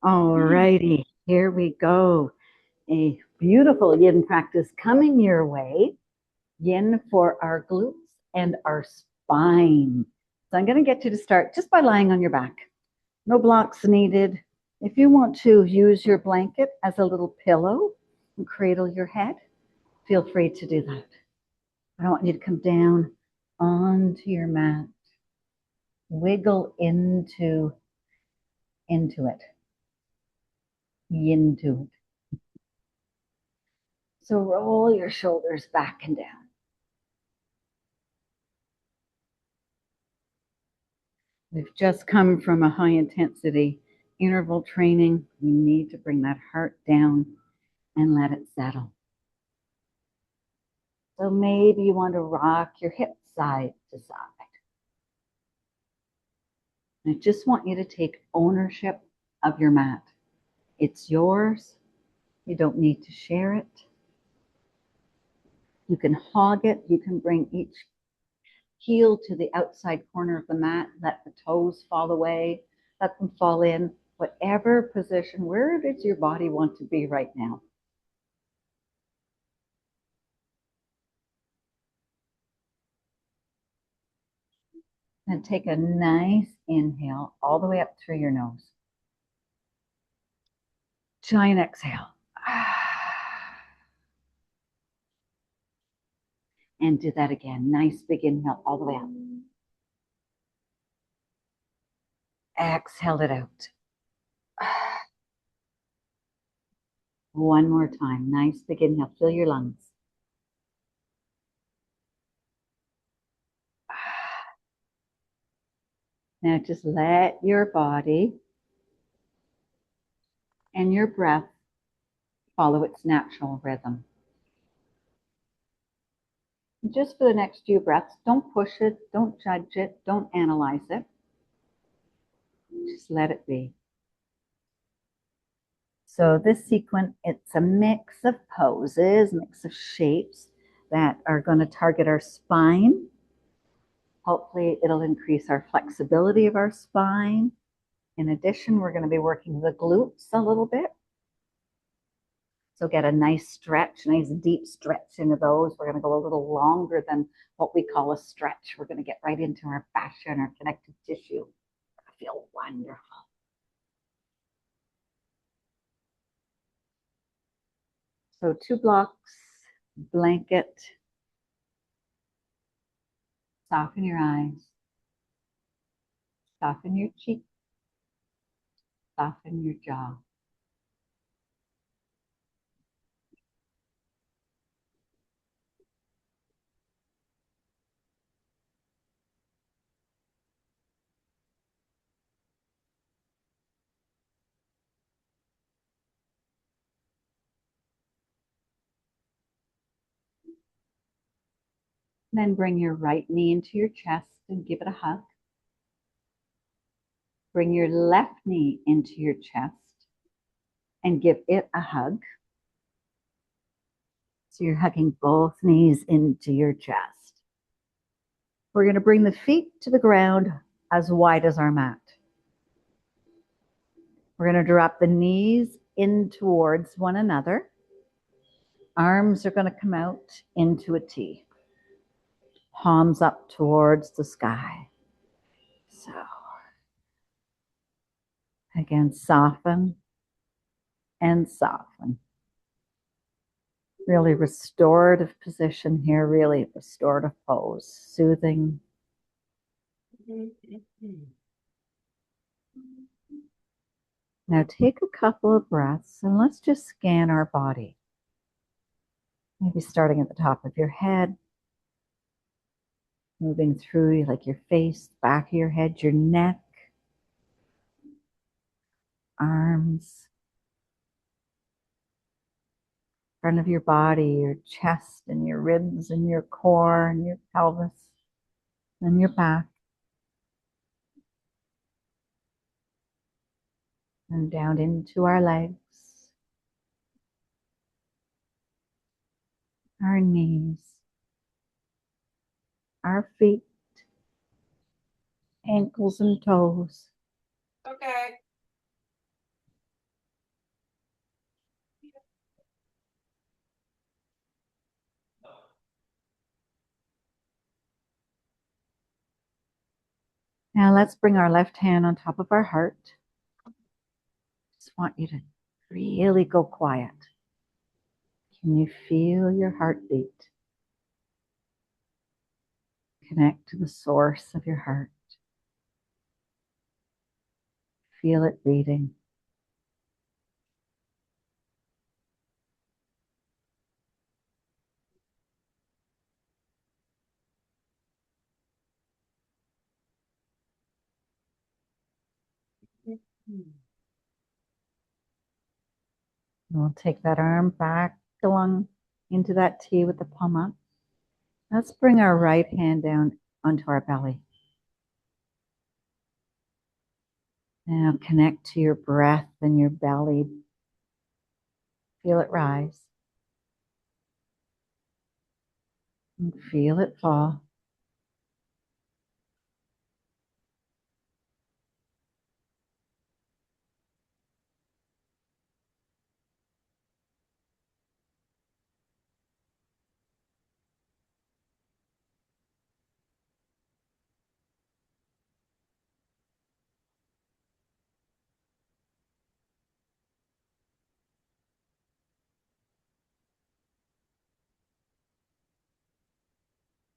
All righty, here we go. A beautiful yin practice coming your way. Yin for our glutes and our spine. So I'm going to get you to start just by lying on your back. No blocks needed. If you want to use your blanket as a little pillow and cradle your head, feel free to do that. I don't want you to come down onto your mat. Wiggle into it. Into it. So roll your shoulders back and down. We've just come from a high intensity interval training. We need to bring that heart down and let it settle. So maybe you want to rock your hips side to side. I just want you to take ownership of your mat. It's yours. You don't need to share it. You can hog it. You can bring each heel to the outside corner of the mat. Let the toes fall away. Let them fall in. Whatever position, where does your body want to be right now? And take a nice inhale all the way up through your nose. Giant exhale. And do that again. Nice big inhale all the way up. Exhale it out. One more time. Nice big inhale. Fill your lungs. Now just let your body and your breath follow its natural rhythm. Just for the next few breaths, don't push it, don't judge it, don't analyze it. Just let it be. So this sequence, it's a mix of poses, mix of shapes that are going to target our spine. Hopefully it'll increase our flexibility of our spine. In addition, we're going to be working the glutes a little bit. So get a nice stretch, nice deep stretch into those. We're going to go a little longer than what we call a stretch. We're going to get right into our fascia and our connective tissue. I feel wonderful. So 2 blocks, blanket. Soften your eyes. Soften your cheek. Soften your jaw. Then bring your right knee into your chest and give it a hug. Bring your left knee into your chest and give it a hug. So you're hugging both knees into your chest. We're going to bring the feet to the ground as wide as our mat. We're going to drop the knees in towards one another. Arms are going to come out into a T. Palms up towards the sky. So, again, soften and soften. Really restorative position here, really restorative pose, soothing. Now take a couple of breaths and let's just scan our body. Maybe starting at the top of your head, moving through like your face, back of your head, your neck, arms, front of your body, your chest and your ribs and your core and your pelvis and your back. And down into our legs, our knees, our feet, ankles and toes. Okay. Now let's bring our left hand on top of our heart. Just want you to really go quiet. Can you feel your heartbeat? Connect to the source of your heart. Feel it beating. We'll take that arm back along into that T with the palm up. Let's bring our right hand down onto our belly. Now connect to your breath and your belly. Feel it rise. And feel it fall.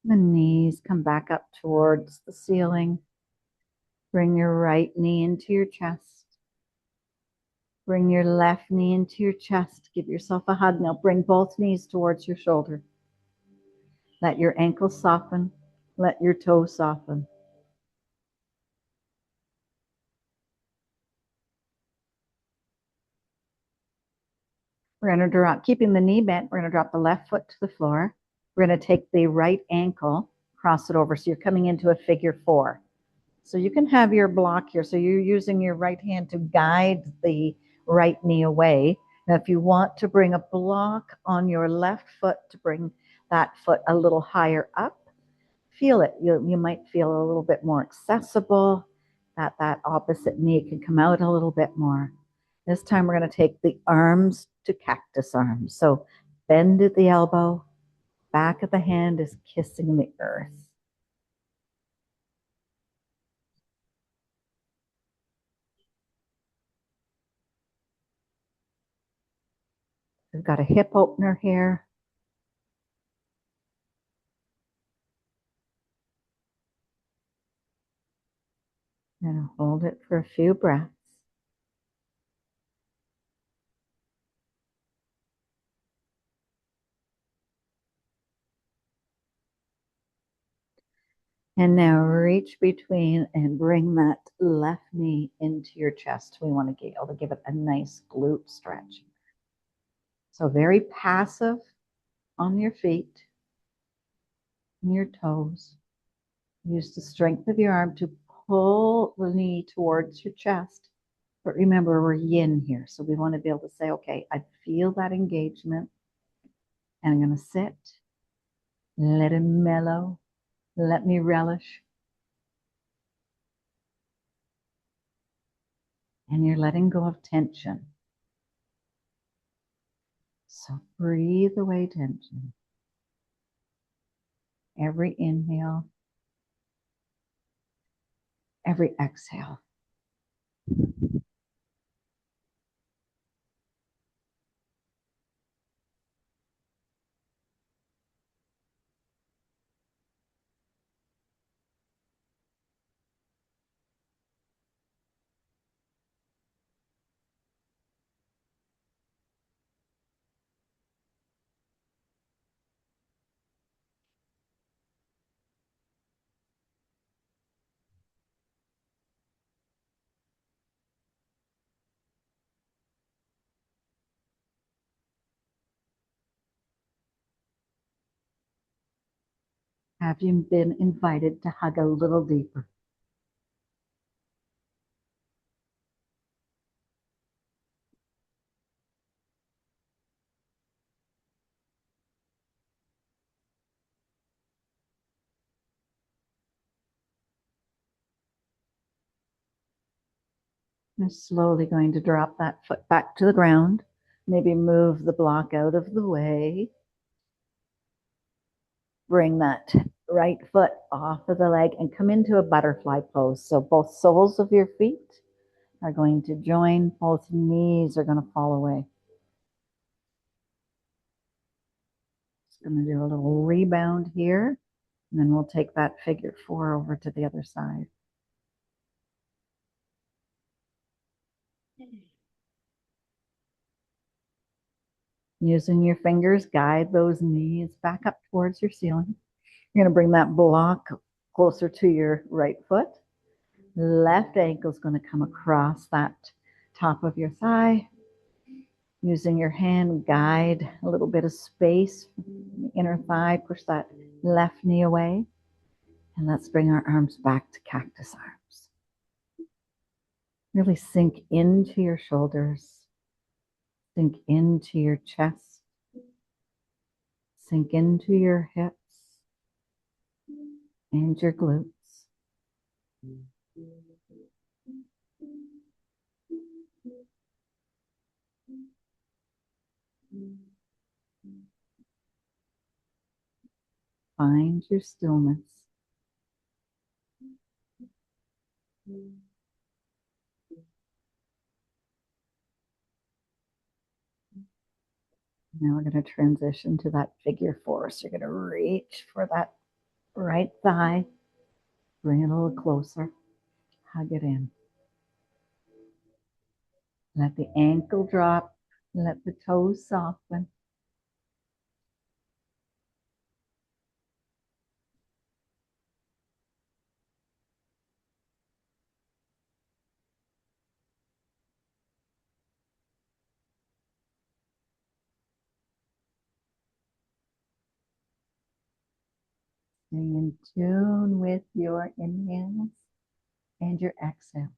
The knees come back up towards the ceiling. Bring your right knee into your chest. Bring your left knee into your chest. Give yourself a hug. Now bring both knees towards your shoulder. Let your ankles soften. Let your toes soften. We're going to drop, keeping the knee bent, we're going to drop the left foot to the floor. We're going to take the right ankle, cross it over. So you're coming into a figure 4. So you can have your block here. So you're using your right hand to guide the right knee away. Now, if you want to bring a block on your left foot to bring that foot a little higher up, feel it. You might feel a little bit more accessible, that opposite knee can come out a little bit more. This time we're going to take the arms to cactus arms. So bend at the elbow, back of the hand is kissing the earth. We've got a hip opener here. And hold it for a few breaths. And now reach between and bring that left knee into your chest. We want to be able to give it a nice glute stretch. So very passive on your feet and your toes. Use the strength of your arm to pull the knee towards your chest. But remember, we're yin here. So we want to be able to say, okay, I feel that engagement. And I'm going to sit. Let it mellow. Let me relish. And you're letting go of tension. So breathe away tension. Every inhale, every exhale. Have you been invited to hug a little deeper? You're slowly going to drop that foot back to the ground. Maybe move the block out of the way. Bring that right foot off of the leg and come into a butterfly pose. So both soles of your feet are going to join, both knees are going to fall away. Just going to do a little rebound here, and then we'll take that figure 4 over to the other side. Using your fingers, guide those knees back up towards your ceiling. You're going to bring that block closer to your right foot. Left ankle is going to come across that top of your thigh. Using your hand, guide a little bit of space, inner thigh, push that left knee away. And let's bring our arms back to cactus arms. Really sink into your shoulders, sink into your chest, sink into your hips and your glutes. Find your stillness. Now we're going to transition to that figure 4. So you're going to reach for that right thigh, bring it a little closer, hug it in. Let the ankle drop, let the toes soften. Stay in tune with your inhales and your exhales.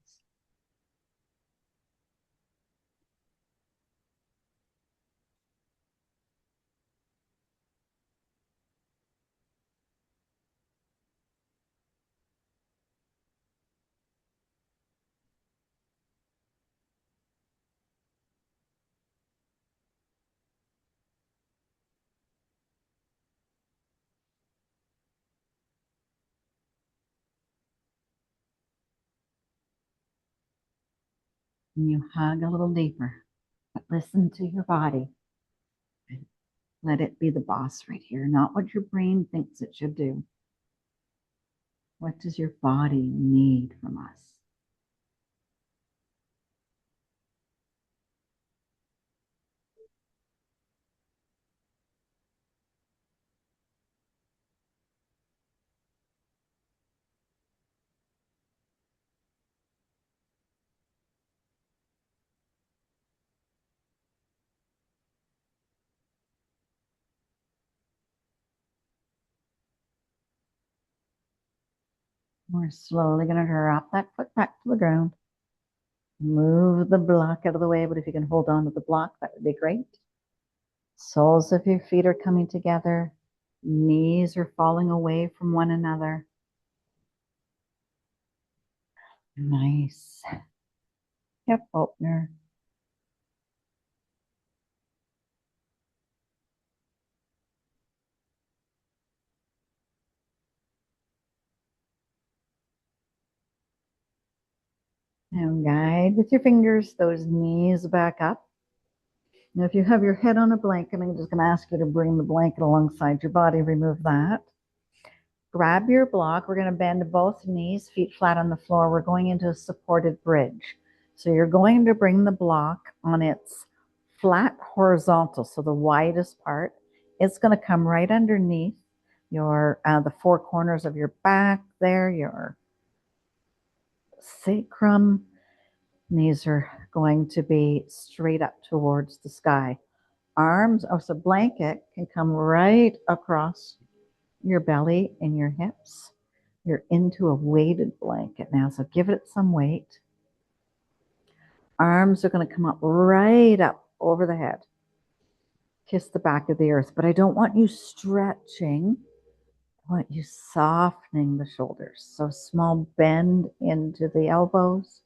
And you hug a little deeper, but listen to your body. Let it be the boss right here, not what your brain thinks it should do. What does your body need from us? We're slowly going to drop that foot back to the ground. Move the block out of the way, but if you can hold on to the block, that would be great. Soles of your feet are coming together. Knees are falling away from one another. Nice. Hip opener. Now guide with your fingers those knees back up. Now if you have your head on a blanket, I'm just going to ask you to bring the blanket alongside your body. Remove that. Grab your block. We're going to bend both knees, feet flat on the floor. We're going into a supported bridge. So you're going to bring the block on its flat horizontal, so the widest part. It's going to come right underneath your the 4 corners of your back there, your sacrum. Knees are going to be straight up towards the sky. Arms, so blanket can come right across your belly and your hips. You're into a weighted blanket now, so give it some weight. Arms are going to come up right up over the head. Kiss the back of the earth, but I don't want you stretching. I want you softening the shoulders. So small bend into the elbows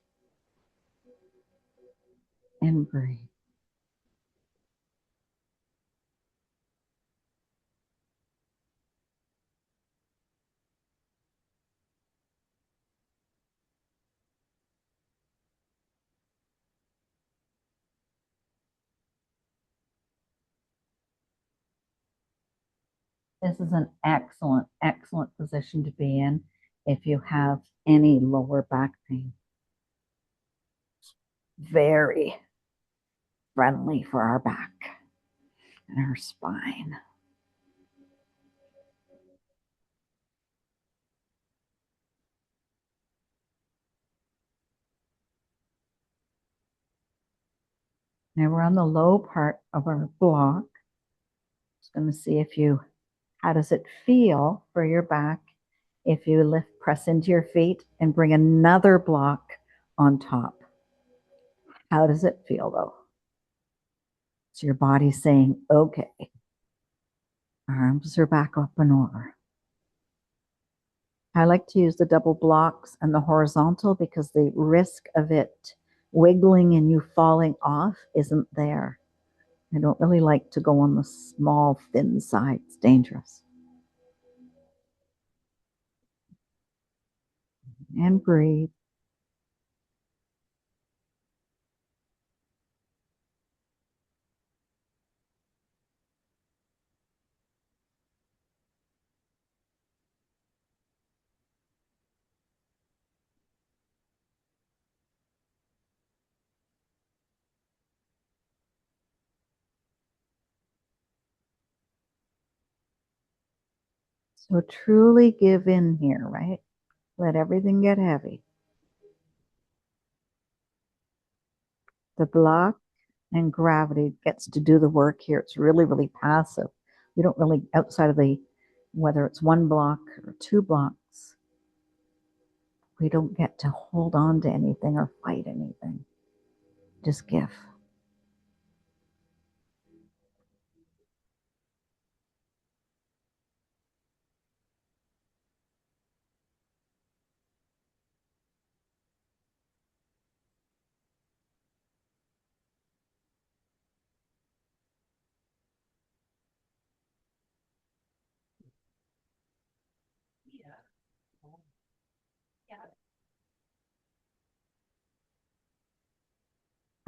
and breathe. This is an excellent, excellent position to be in if you have any lower back pain. Very friendly for our back and our spine. Now we're on the low part of our block. Just going to see how does it feel for your back if you press into your feet and bring another block on top. How does it feel though? So your body's saying, okay, arms are back up and over. I like to use the double blocks and the horizontal because the risk of it wiggling and you falling off isn't there. I don't really like to go on the small, thin side. It's dangerous. And breathe. So truly give in here, right? Let everything get heavy. The block and gravity gets to do the work here. It's really, really passive. We don't really, outside of whether it's one block or two blocks, we don't get to hold on to anything or fight anything. Just give.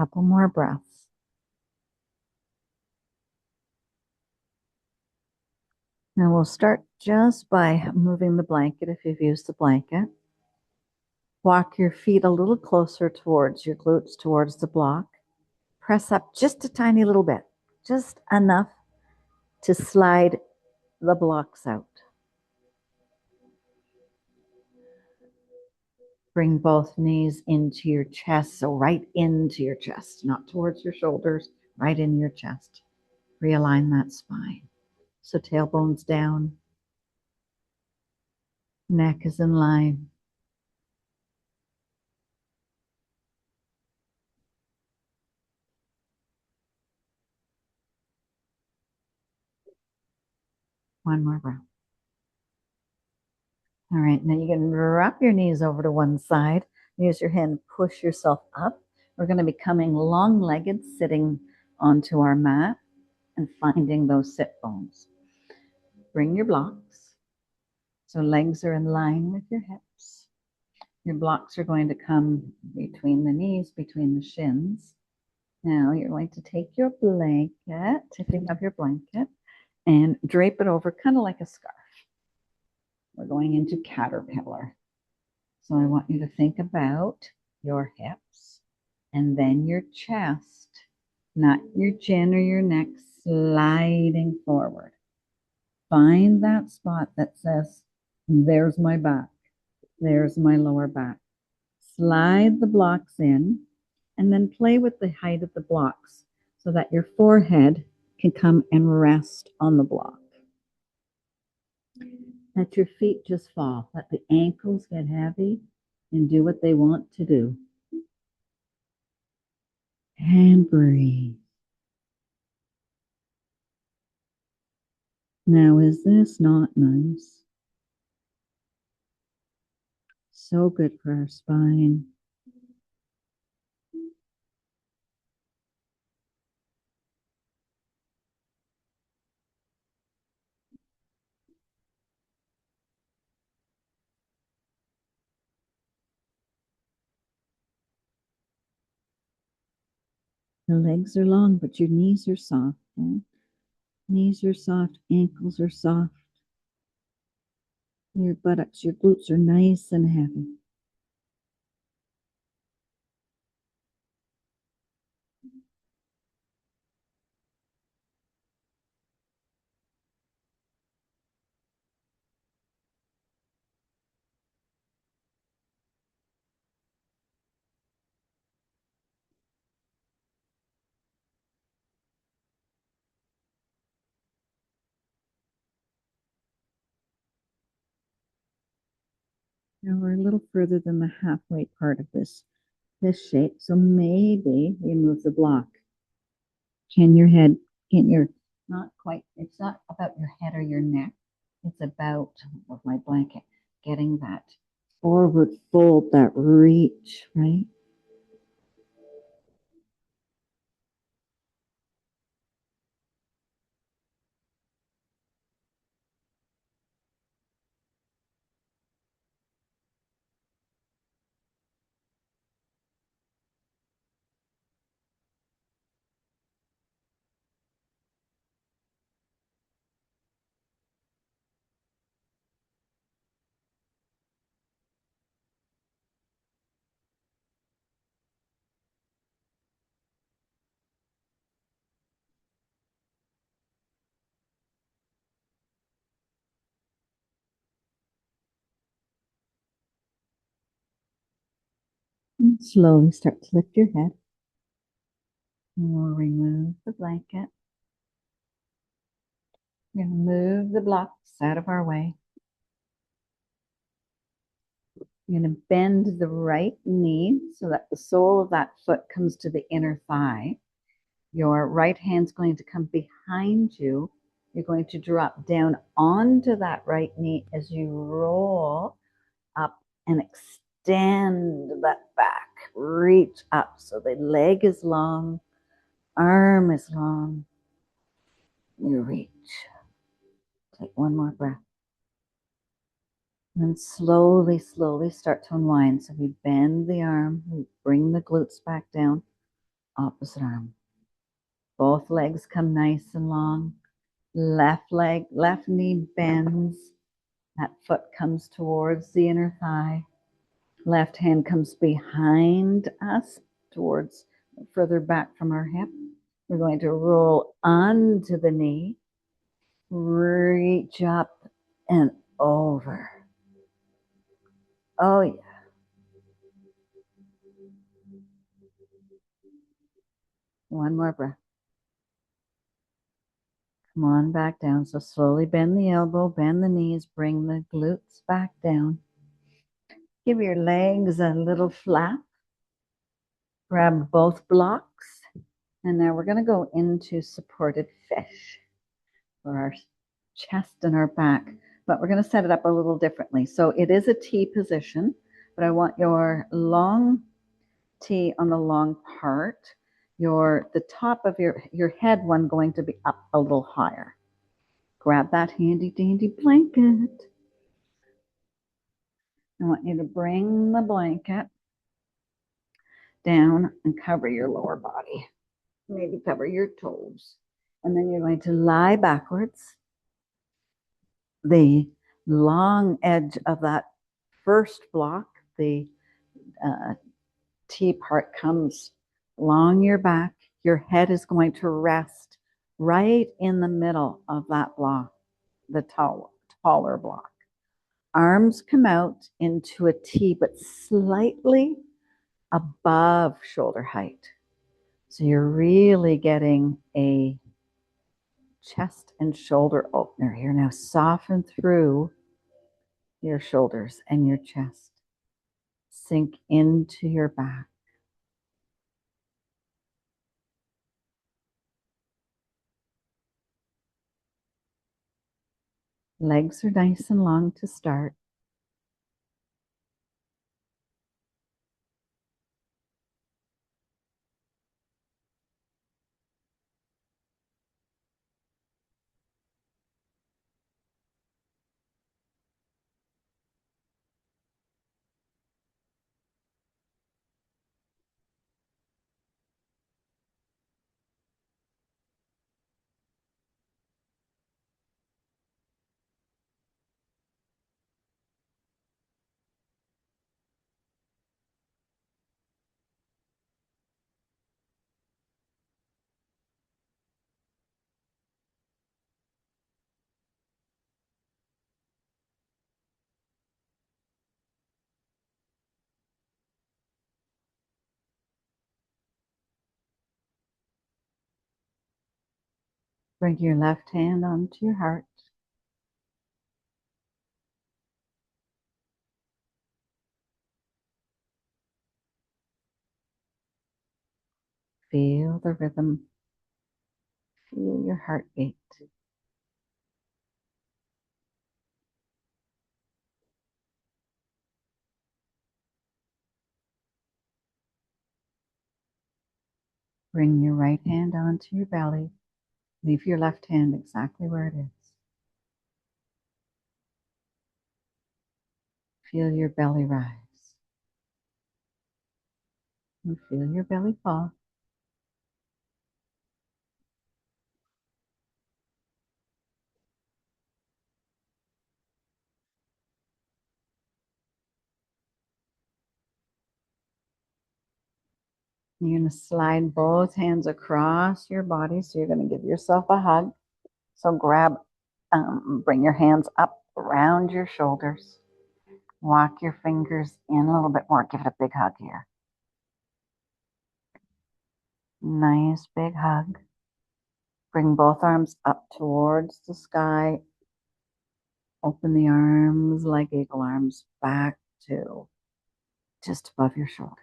Couple more breaths. Now we'll start just by moving the blanket if you've used the blanket. Walk your feet a little closer towards your glutes, towards the block. Press up just a tiny little bit, just enough to slide the blocks out. Bring both knees into your chest, so right into your chest, not towards your shoulders, right in your chest. Realign that spine. So tailbone's down, neck is in line. One more breath. All right, now you can wrap your knees over to one side. Use your hand, push yourself up. We're going to be coming long-legged, sitting onto our mat and finding those sit bones. Bring your blocks. So legs are in line with your hips. Your blocks are going to come between the knees, between the shins. Now you're going to take your blanket, if you have your blanket, and drape it over kind of like a scarf. We're going into caterpillar. So I want you to think about your hips and then your chest, not your chin or your neck, sliding forward. Find that spot that says, there's my back, there's my lower back. Slide the blocks in and then play with the height of the blocks so that your forehead can come and rest on the block. Let your feet just fall. Let the ankles get heavy and do what they want to do. And breathe. Now, is this not nice? So good for our spine. The legs are long, but your knees are soft. Knees are soft, ankles are soft. Your buttocks, your glutes are nice and heavy. Now we're a little further than the halfway part of this shape, so maybe we move the block. Can your head, can your, not quite, it's not about your head or your neck. It's about, with my blanket, getting that forward fold, that reach, right? And slowly start to lift your head. And we'll remove the blanket. We're going to move the blocks out of our way. You're going to bend the right knee so that the sole of that foot comes to the inner thigh. Your right hand's going to come behind you. You're going to drop down onto that right knee as you roll up and extend that back. Reach up so the leg is long, arm is long. You reach. Take one more breath. And then slowly, slowly start to unwind. So we bend the arm, we bring the glutes back down, opposite arm. Both legs come nice and long. Left leg, left knee bends. That foot comes towards the inner thigh. Left hand comes behind us, towards further back from our hip. We're going to roll onto the knee, reach up and over. Oh, yeah. One more breath. Come on back down. So slowly bend the elbow, bend the knees, bring the glutes back down. Give your legs a little flap. Grab both blocks. And now we're going to go into supported fish for our chest and our back. But we're going to set it up a little differently. So it is a T position, but I want your long T on the long part. The top of your head one going to be up a little higher. Grab that handy dandy blanket. I want you to bring the blanket down and cover your lower body. Maybe cover your toes. And then you're going to lie backwards. The long edge of that first block, the T part comes along your back. Your head is going to rest right in the middle of that block, the taller block. Arms come out into a T, but slightly above shoulder height. So you're really getting a chest and shoulder opener here. Now soften through your shoulders and your chest. Sink into your back. Legs are nice and long to start. Bring your left hand onto your heart. Feel the rhythm. Feel your heartbeat. Bring your right hand onto your belly. Leave your left hand exactly where it is. Feel your belly rise. And feel your belly fall. You're going to slide both hands across your body. So you're going to give yourself a hug. So bring your hands up around your shoulders. Walk your fingers in a little bit more. Give it a big hug here. Nice big hug. Bring both arms up towards the sky. Open the arms like eagle arms back to just above your shoulders.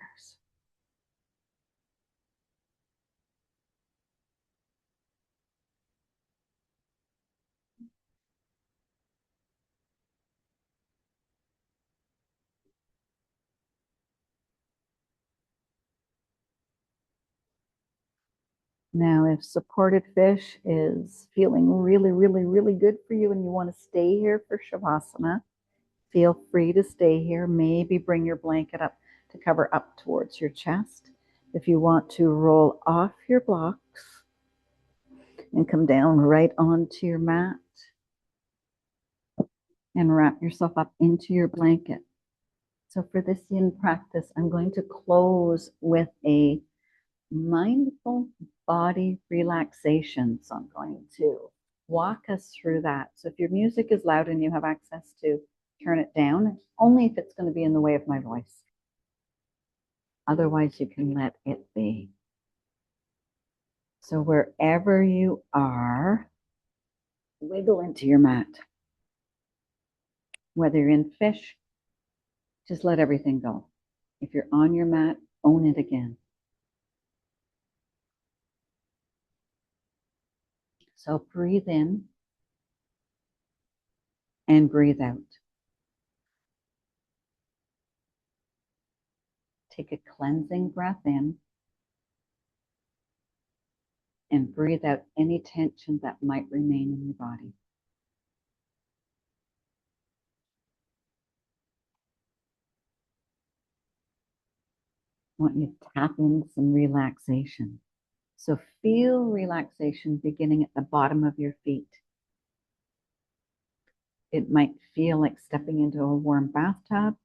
Now, if supported fish is feeling really, really, really good for you and you want to stay here for Shavasana, feel free to stay here. Maybe bring your blanket up to cover up towards your chest. If you want to roll off your blocks and come down right onto your mat and wrap yourself up into your blanket. So for this yin practice, I'm going to close with a mindful body relaxation. So I'm going to walk us through that. So if your music is loud and you have access to turn it down, only if it's going to be in the way of my voice. Otherwise, you can let it be. So wherever you are, wiggle into your mat. Whether you're in fish, just let everything go. If you're on your mat, own it again. So breathe in and breathe out. Take a cleansing breath in and breathe out any tension that might remain in your body. I want you to tap into some relaxation. So feel relaxation beginning at the bottom of your feet. It might feel like stepping into a warm bathtub,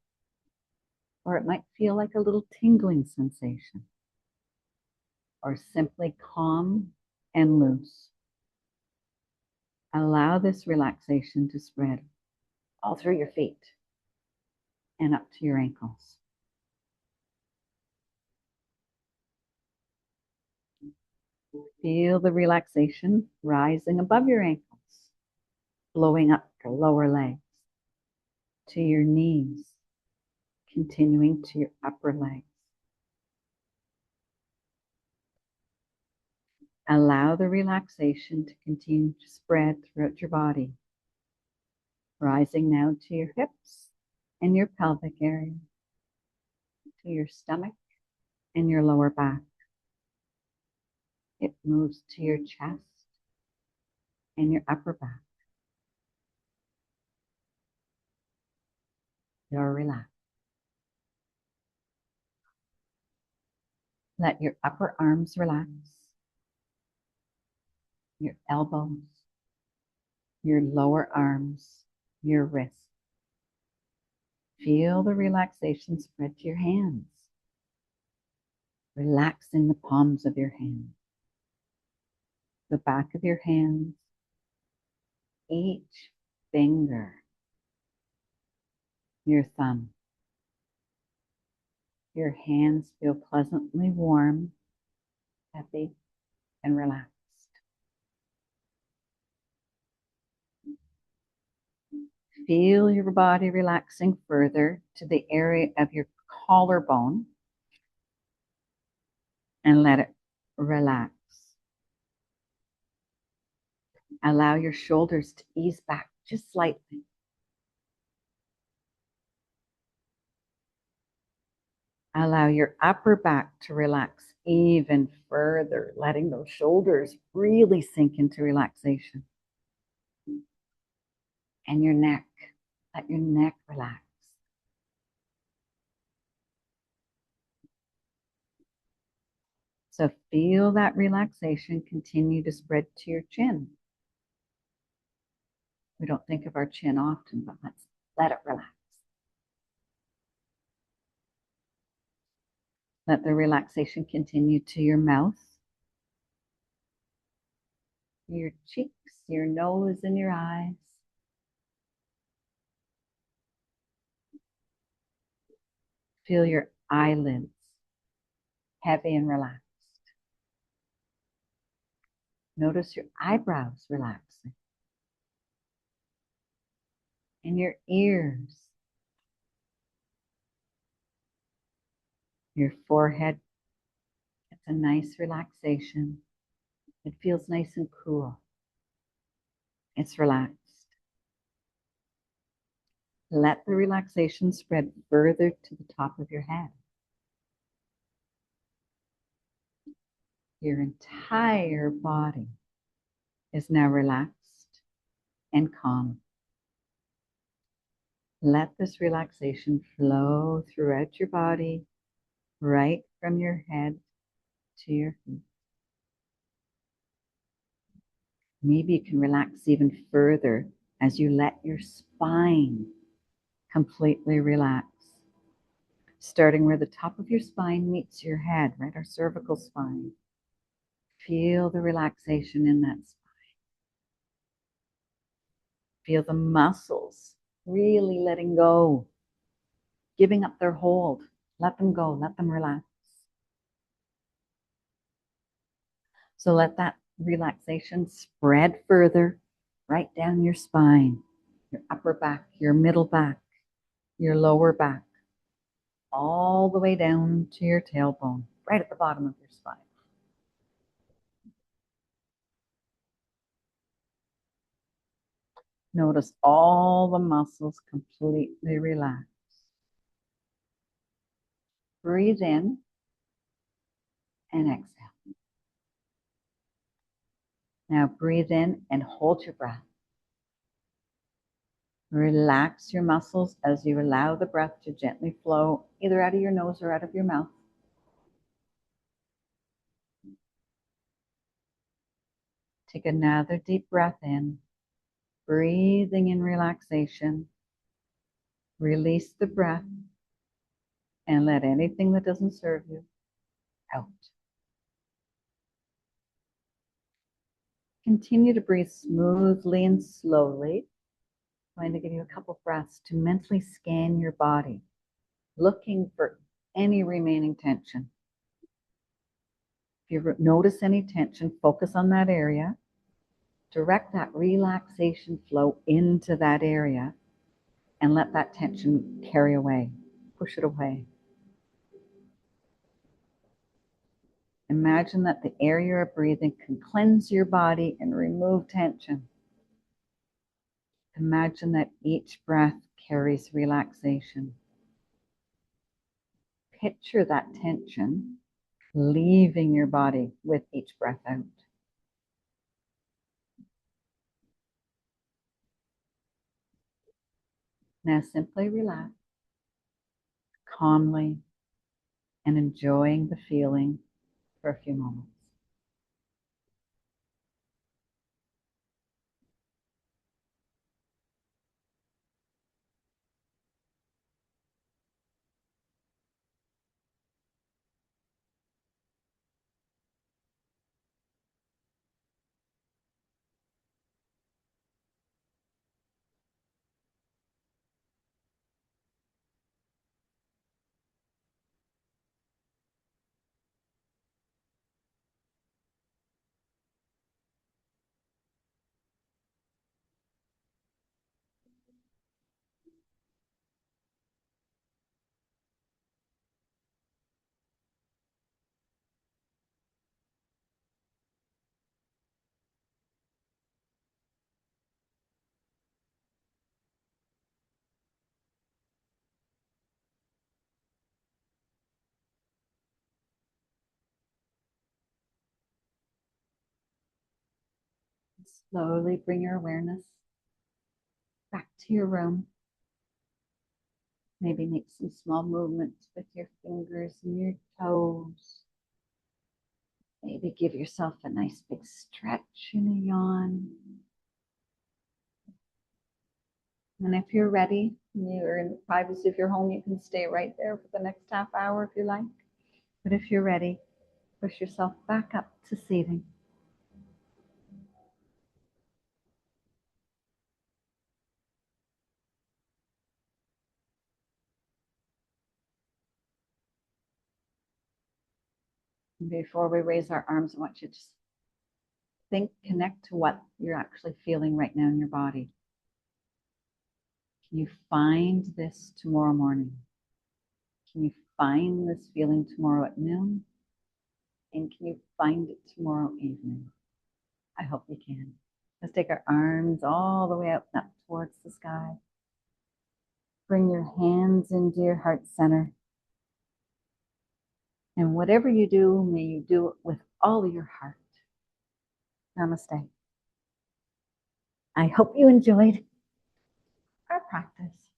or it might feel like a little tingling sensation, or simply calm and loose. Allow this relaxation to spread all through your feet and up to your ankles. Feel the relaxation rising above your ankles, blowing up your lower legs, to your knees, continuing to your upper legs. Allow the relaxation to continue to spread throughout your body, rising now to your hips and your pelvic area, to your stomach and your lower back. It moves to your chest and your upper back. You're relaxed. Let your upper arms relax, your elbows, your lower arms, your wrists. Feel the relaxation spread to your hands. Relax in the palms of your hands, the back of your hands, each finger, your thumb. Your hands feel pleasantly warm, happy, and relaxed. Feel your body relaxing further to the area of your collarbone and let it relax. Allow your shoulders to ease back just slightly. Allow your upper back to relax even further, letting those shoulders really sink into relaxation. And your neck, let your neck relax. So feel that relaxation continue to spread to your chin. We don't think of our chin often, but let's let it relax. Let the relaxation continue to your mouth, your cheeks, your nose, and your eyes. Feel your eyelids heavy and relaxed. Notice your eyebrows relaxing. And your ears. Your forehead. It's a nice relaxation. It feels nice and cool. It's relaxed. Let the relaxation spread further to the top of your head. Your entire body is now relaxed and calm. Let this relaxation flow throughout your body, right from your head to your feet. Maybe you can relax even further as you let your spine completely relax. Starting where the top of your spine meets your head, right? Our cervical spine. Feel the relaxation in that spine. Feel the muscles really letting go, giving up their hold. Let them go, let them relax. So let that relaxation spread further right down your spine, your upper back, your middle back, your lower back, all the way down to your tailbone, right at the bottom of your spine. Notice all the muscles completely relax. Breathe in and exhale. Now breathe in and hold your breath. Relax your muscles as you allow the breath to gently flow either out of your nose or out of your mouth. Take another deep breath in, breathing in relaxation. Release the breath and let anything that doesn't serve you out. Continue to breathe smoothly and slowly. I'm going to give you a couple breaths to mentally scan your body, looking for any remaining tension. If you notice any tension, focus on that area. Direct that relaxation flow into that area and let that tension carry away. Push it away. Imagine that the air you're breathing can cleanse your body and remove tension. Imagine that each breath carries relaxation. Picture that tension leaving your body with each breath out. Now simply relax, calmly, and enjoying the feeling for a few moments. slowly bring your awareness back to your room. Maybe make some small movements with your fingers and your toes. Maybe give yourself a nice big stretch and a yawn. And if you're ready, you're in the privacy of your home, you can stay right there for the next half hour if you like. But if you're ready, push yourself back up to seating. Before we raise our arms, I want you to just connect to what you're actually feeling right now in your body. Can you find this tomorrow morning? Can you find this feeling tomorrow at noon? And can you find it tomorrow evening? I hope you can. Let's take our arms all the way up towards the sky. Bring your hands into your heart center. And whatever you do, may you do it with all of your heart. Namaste. I hope you enjoyed our practice.